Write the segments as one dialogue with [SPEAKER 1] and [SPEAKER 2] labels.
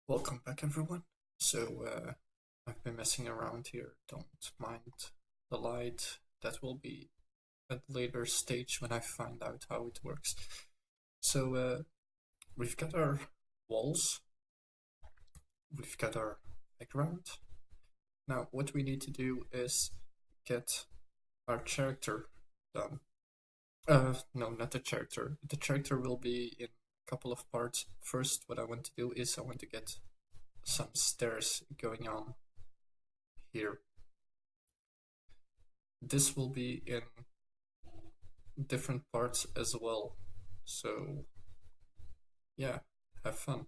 [SPEAKER 1] Welcome back, everyone. I've been messing around here. Don't mind the light. That will be at a later stage when I find out how it works. So, uh, we've got our walls, we've got our background. Now, what we need to do is get our character done. No, not the character. The character will be in a couple of parts. First, what I want to do is I want to get some stairs going on here. This will be in different parts as well. So, yeah, have fun.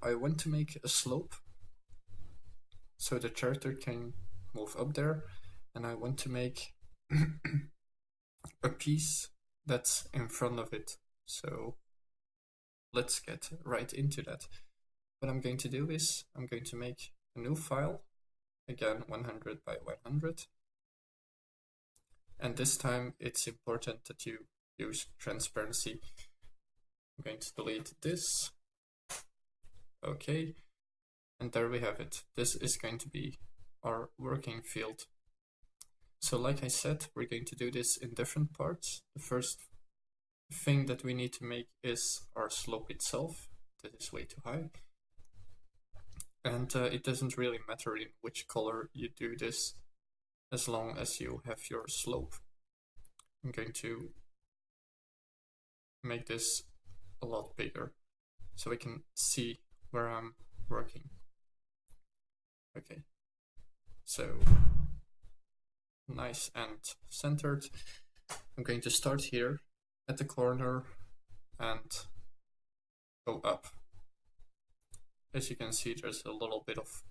[SPEAKER 1] I want to make a slope so the character can move up there, and I want to make a piece that's in front of it. So let's get right into that. What I'm going to do is I'm going to make a new file, again 100 by 100. And this time it's important that you use transparency. I'm going to delete this. Okay. And there we have it. This is going to be our working field. So like I said, we're going to do this in different parts. The first thing that we need to make is our slope itself. That is way too high. And it doesn't really matter in which color you do this, as long as you have your slope. I'm going to make this a lot bigger so we can see where I'm working. Okay, so nice and centered. I'm going to start here at the corner and go up. As you can see, there's a little bit of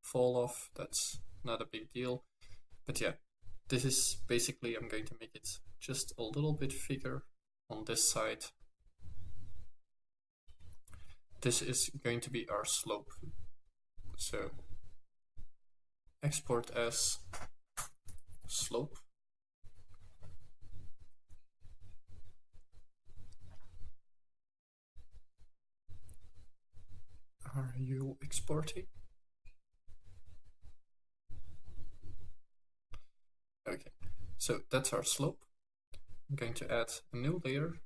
[SPEAKER 1] fall off. That's not a big deal. But yeah, this is basically, I'm going to make it just a little bit bigger on this side. This is going to be our slope. So export as slope. Are you exporting? Okay, so that's our slope. I'm going to add a new layer.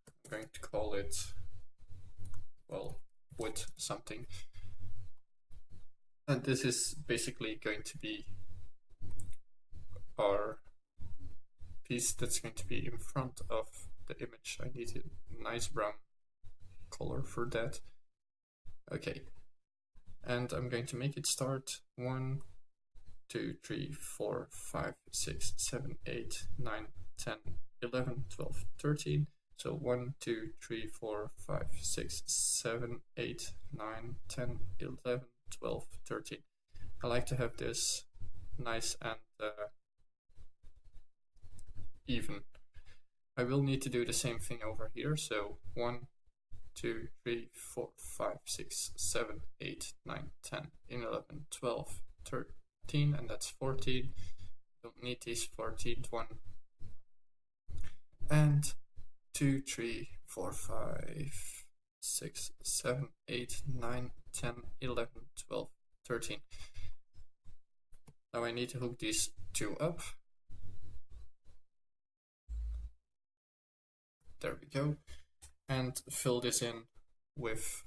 [SPEAKER 1] I'm going to call it, well, wood something. And this is basically going to be our piece that's going to be in front of the image. I need a nice brown color for that. Okay, and I'm going to make it start 1, 2, 3, 4, 5, 6, 7, 8, 9, 10, 11, 12, 13. So 1, 2, 3, 4, 5, 6, 7, 8, 9, 10, 11, 12, 13. I like to have this nice and even. I will need to do the same thing over here. So 1, 2, 3, 4, 5, 6, 7, 8, 9, 10, 11, 12, 13, and that's 14. Don't need this 14th one. And 2, 3, 4, 5, 6, 7, 8, 9, 10, 11, 12, 13. Now I need to hook these two up. There we go. And fill this in with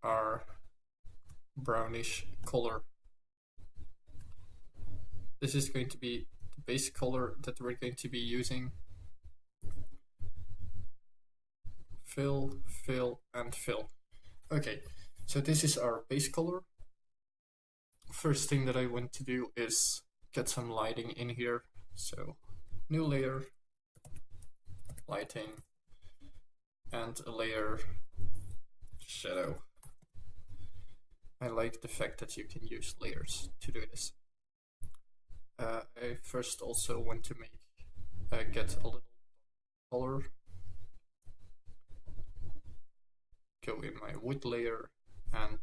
[SPEAKER 1] our brownish color. This is going to be the base color that we're going to be using. Fill, fill, and fill. Okay, so this is our base color. First thing that I want to do is get some lighting in here. So new layer, lighting, and a layer shadow. I like the fact that you can use layers to do this. I first also want to make get a little color. Go in my wood layer and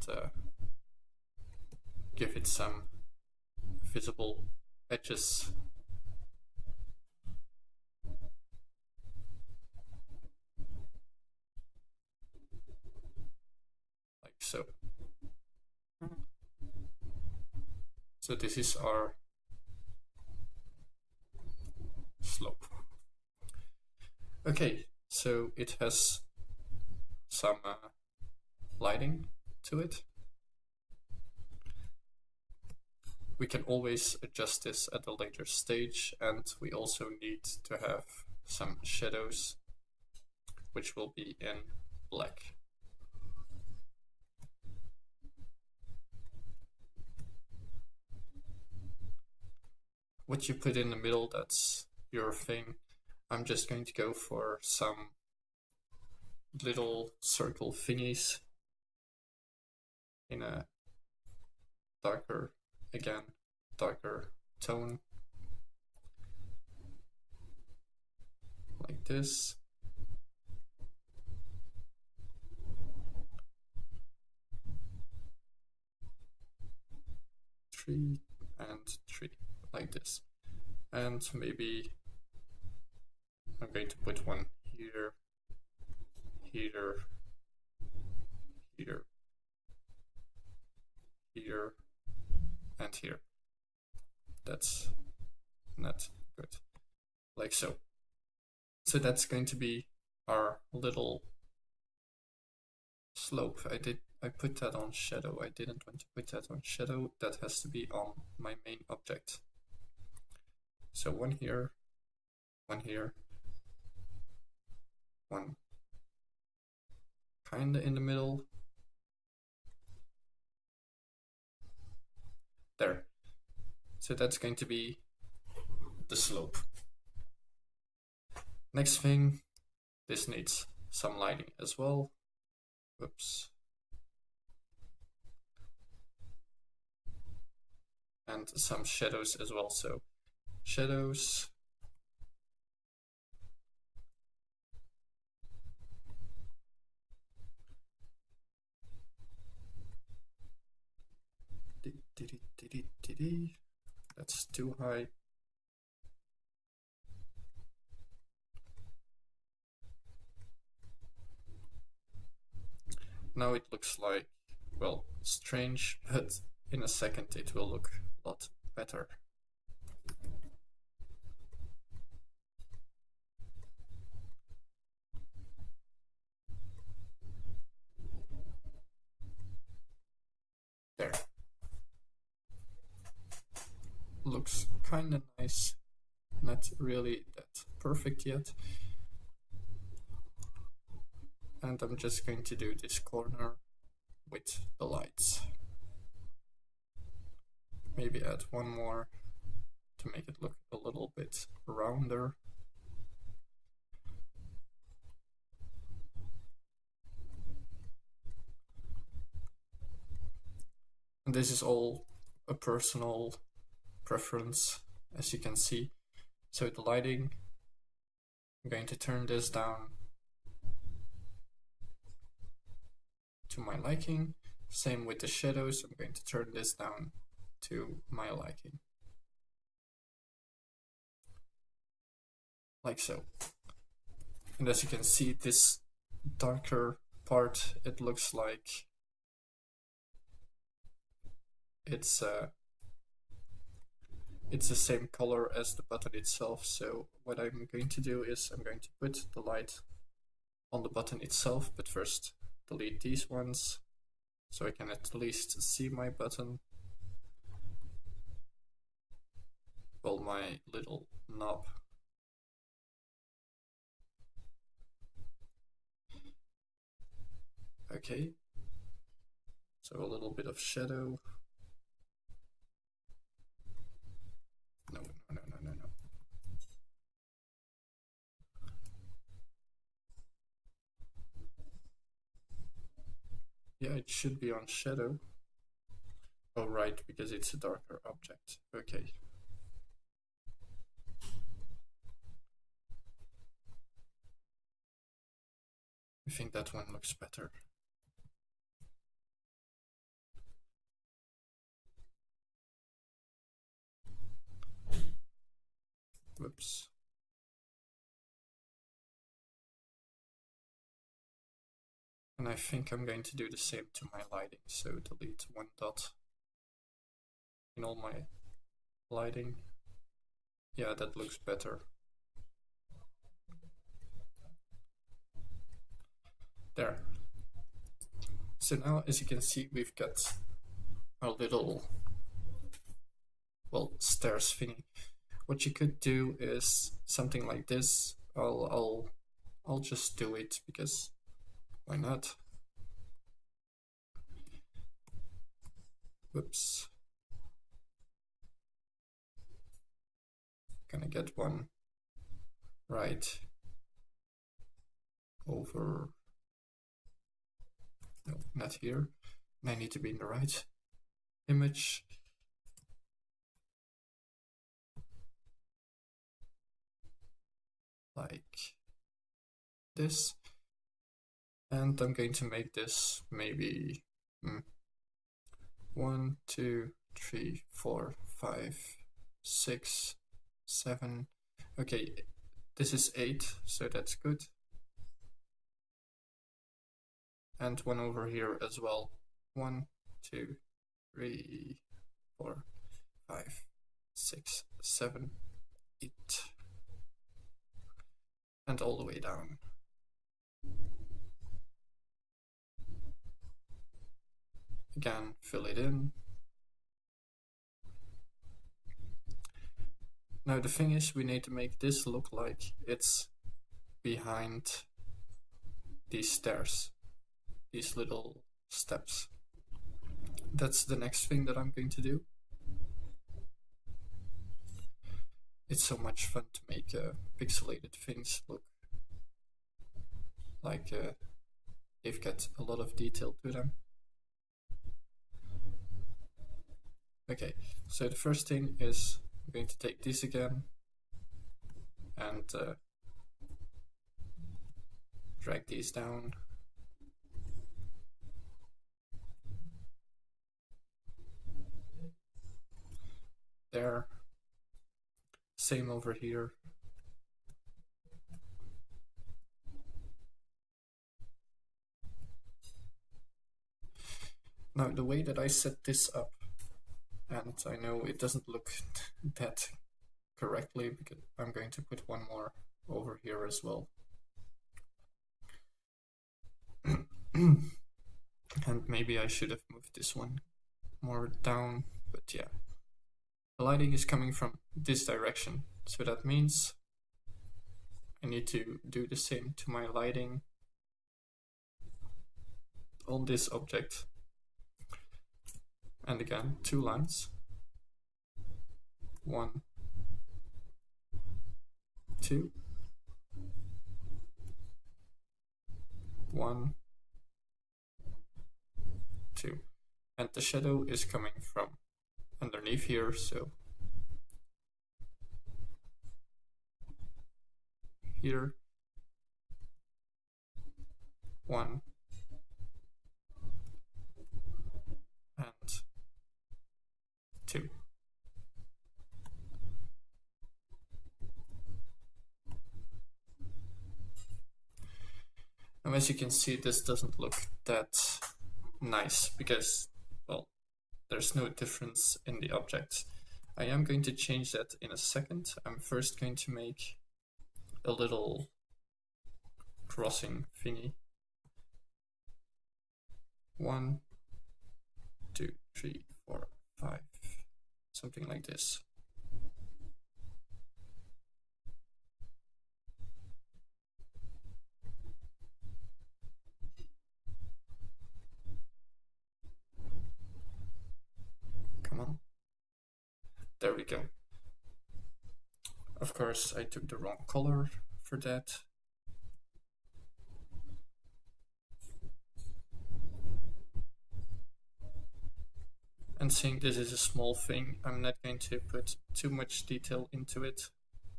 [SPEAKER 1] give it some visible edges. so. So this is our slope. Okay, so it has some lighting to it. We can always adjust this at a later stage, and we also need to have some shadows, which will be in black. What you put in the middle, that's your thing. I'm just going to go for some little circle thingies in a darker, again, darker tone, like this. Three and three, like this. And maybe I'm going to put one here, here, here, here, and here. That's not good. Like so. So that's going to be our little slope. I put that on shadow. I didn't want to put that on shadow. That has to be on my main object. So one here, one here, one kinda in the middle. There. So that's going to be the slope. Next thing, this needs some lighting as well. Whoops. And some shadows as well. So shadows. That's too high. Now it looks like, well, strange, but in a second it will look a lot better. There. Looks kinda nice. Not really that perfect yet. And I'm just going to do this corner with the lights. Maybe add one more to make it look a little bit rounder. And this is all a personal preference, as you can see. So the lighting, I'm going to turn this down to my liking. Same with the shadows, I'm going to turn this down to my liking. Like so. And as you can see, this darker part, it looks like it's the same color as the button itself. So what I'm going to do is I'm going to put the light on the button itself, but first delete these ones so I can at least see my button. Well, my little knob. Okay, so a little bit of shadow. No. Yeah, it should be on shadow. Oh, right, because it's a darker object. Okay. I think that one looks better. Whoops. And I think I'm going to do the same to my lighting, so delete one dot in all my lighting. Yeah, that looks better. There. So now, as you can see, we've got our little, well, stairs thingy. What you could do is something like this. I'll just do it because why not? Whoops. Gonna get one right over. No, not here. And I need to be in the right image. Like this. And I'm going to make this maybe 1, 2, 3, 4, 5, 6, 7. Okay, this is 8, so that's good. And one over here as well. 1, 2, 3, 4, 5, 6, 7, 8. And all the way down. Again, fill it in. Now the thing is, we need to make this look like it's behind these stairs, these little steps. That's the next thing that I'm going to do. It's so much fun to make pixelated things look like they've got a lot of detail to them. Okay, so the first thing is I'm going to take this again and drag these down. There. Same over here. Now the way that I set this up, and I know it doesn't look that correctly because I'm going to put one more over here as well. And maybe I should have moved this one more down, but yeah. The lighting is coming from this direction, so that means I need to do the same to my lighting on this object. And again, 2 lines. 1, 2, 1, 2. And the shadow is coming from underneath here, so here, 1, and 2. Now as you can see, this doesn't look that nice because, well, there's no difference in the objects. I am going to change that in a second. I'm first going to make a little crossing thingy. 1, 2, 3, 4, 5, something like this. Come on. There we go. Of course, I took the wrong color for that. And seeing this is a small thing, I'm not going to put too much detail into it.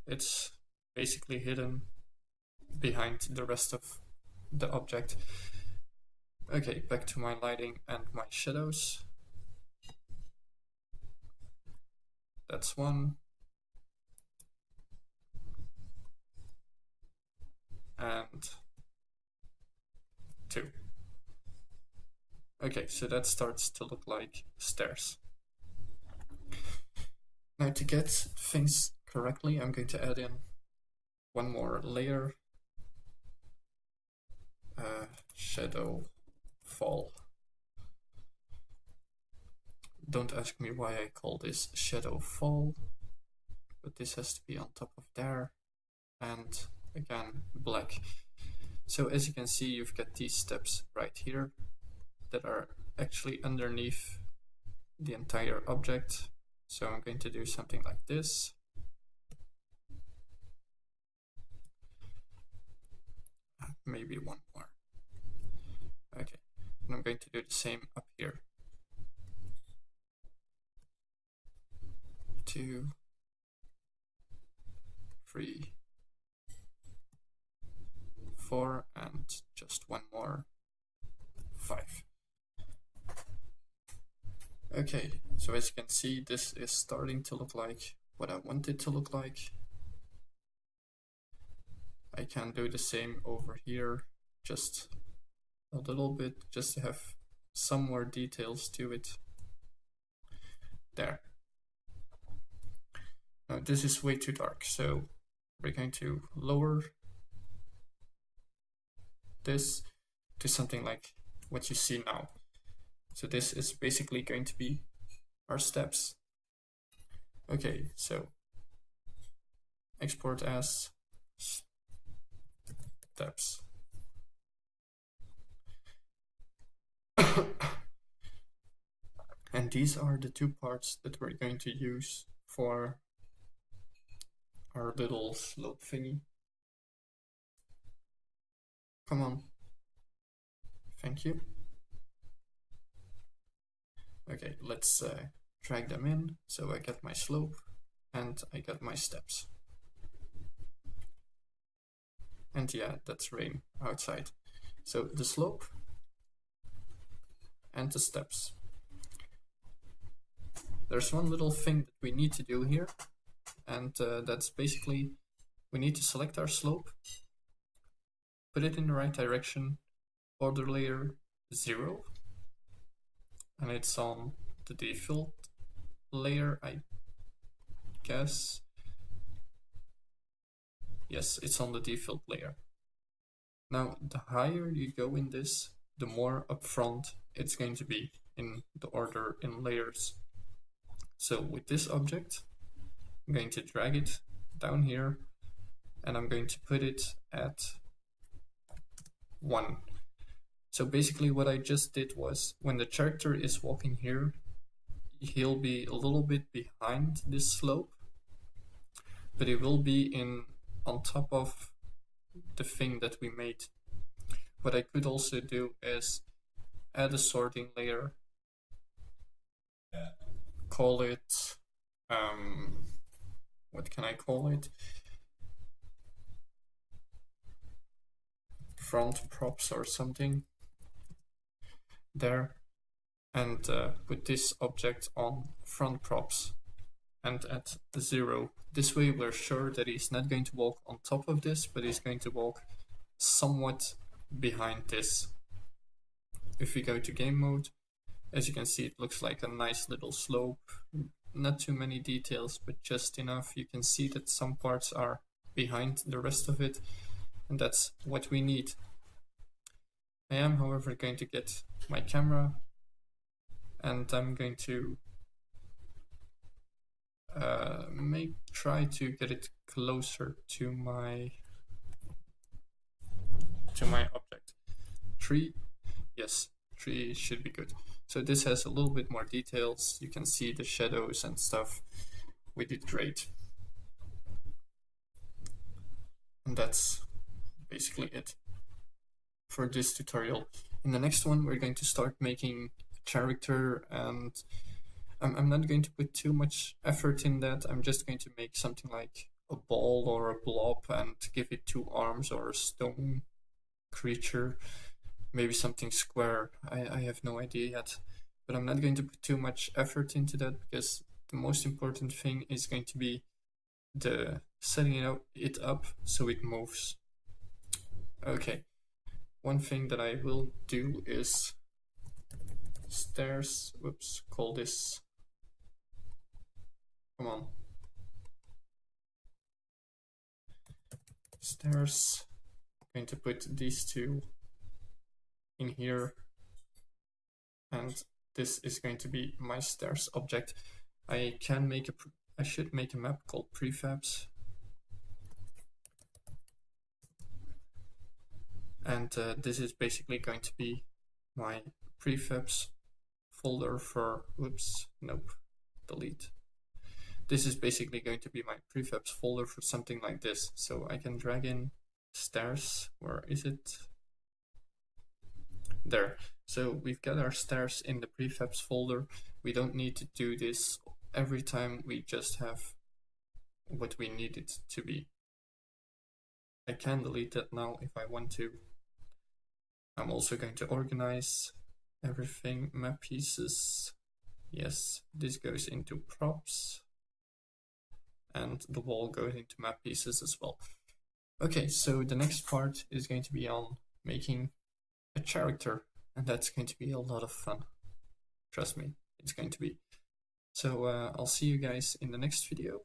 [SPEAKER 1] It's basically hidden behind the rest of the object. Okay, back to my lighting and my shadows. That's 1. And 2. Okay, so that starts to look like stairs. Now to get things correctly, I'm going to add in one more layer, shadow fall. Don't ask me why I call this shadow fall, but this has to be on top of there, and again, black. So as you can see, you've got these steps right here that are actually underneath the entire object. So I'm going to do something like this. Maybe one more. Okay, and I'm going to do the same up here. 2, 3, 4, and just one more, 5. Okay, so as you can see, this is starting to look like what I want it to look like. I can do the same over here, just a little bit, just to have some more details to it. There. Now this is way too dark, so we're going to lower this to something like what you see now. So this is basically going to be our steps. Okay, so export as steps. And these are the two parts that we're going to use for our little slope thingy. Come on. Thank you. Okay, let's drag them in. So I get my slope and I get my steps. And yeah, that's rain outside. So the slope and the steps. There's one little thing that we need to do here, and that's basically we need to select our slope, put it in the right direction, border layer 0, and it's on the default layer, I guess. Yes, it's on the default layer. Now, the higher you go in this, the more upfront it's going to be in the order in layers. So with this object, I'm going to drag it down here, and I'm going to put it at 1. So basically what I just did was, when the character is walking here, he'll be a little bit behind this slope, but it will be on top of the thing that we made. What I could also do is add a sorting layer, call it, what can I call it? Front props or something there, and put this object on front props and at 0. This way we're sure that he's not going to walk on top of this, but he's going to walk somewhat behind this. If we go to game mode, as you can see, it looks like a nice little slope. Not too many details, but just enough. You can see that some parts are behind the rest of it, and that's what we need. I am, however, going to get my camera, and I'm going to try to get it closer to my object. 3, yes, 3 should be good. So this has a little bit more details. You can see the shadows and stuff. We did great. And that's basically it for this tutorial. In the next one, we're going to start making a character, and I'm not going to put too much effort in that. I'm just going to make something like a ball or a blob and give it 2 arms, or a stone creature, maybe something square. I have no idea yet, but I'm not going to put too much effort into that, because the most important thing is going to be the setting it up so it moves. Okay, one thing that I will do is stairs. Whoops, call this. Come on. Stairs. I'm going to put these two in here, and this is going to be my stairs object. I should make a map called prefabs, and this is basically going to be my prefabs folder for, whoops, nope, delete. This is basically going to be my prefabs folder for something like this. So I can drag in stairs. Where is it? There. So we've got our stairs in the prefabs folder. We don't need to do this every time. We just have what we need it to be. I can delete that now if I want to. I'm also going to organize everything. Map pieces. Yes, this goes into props. And the wall goes into map pieces as well. Okay, so the next part is going to be on making a character, and that's going to be a lot of fun. Trust me, it's going to be. So I'll see you guys in the next video.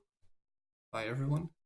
[SPEAKER 1] Bye everyone.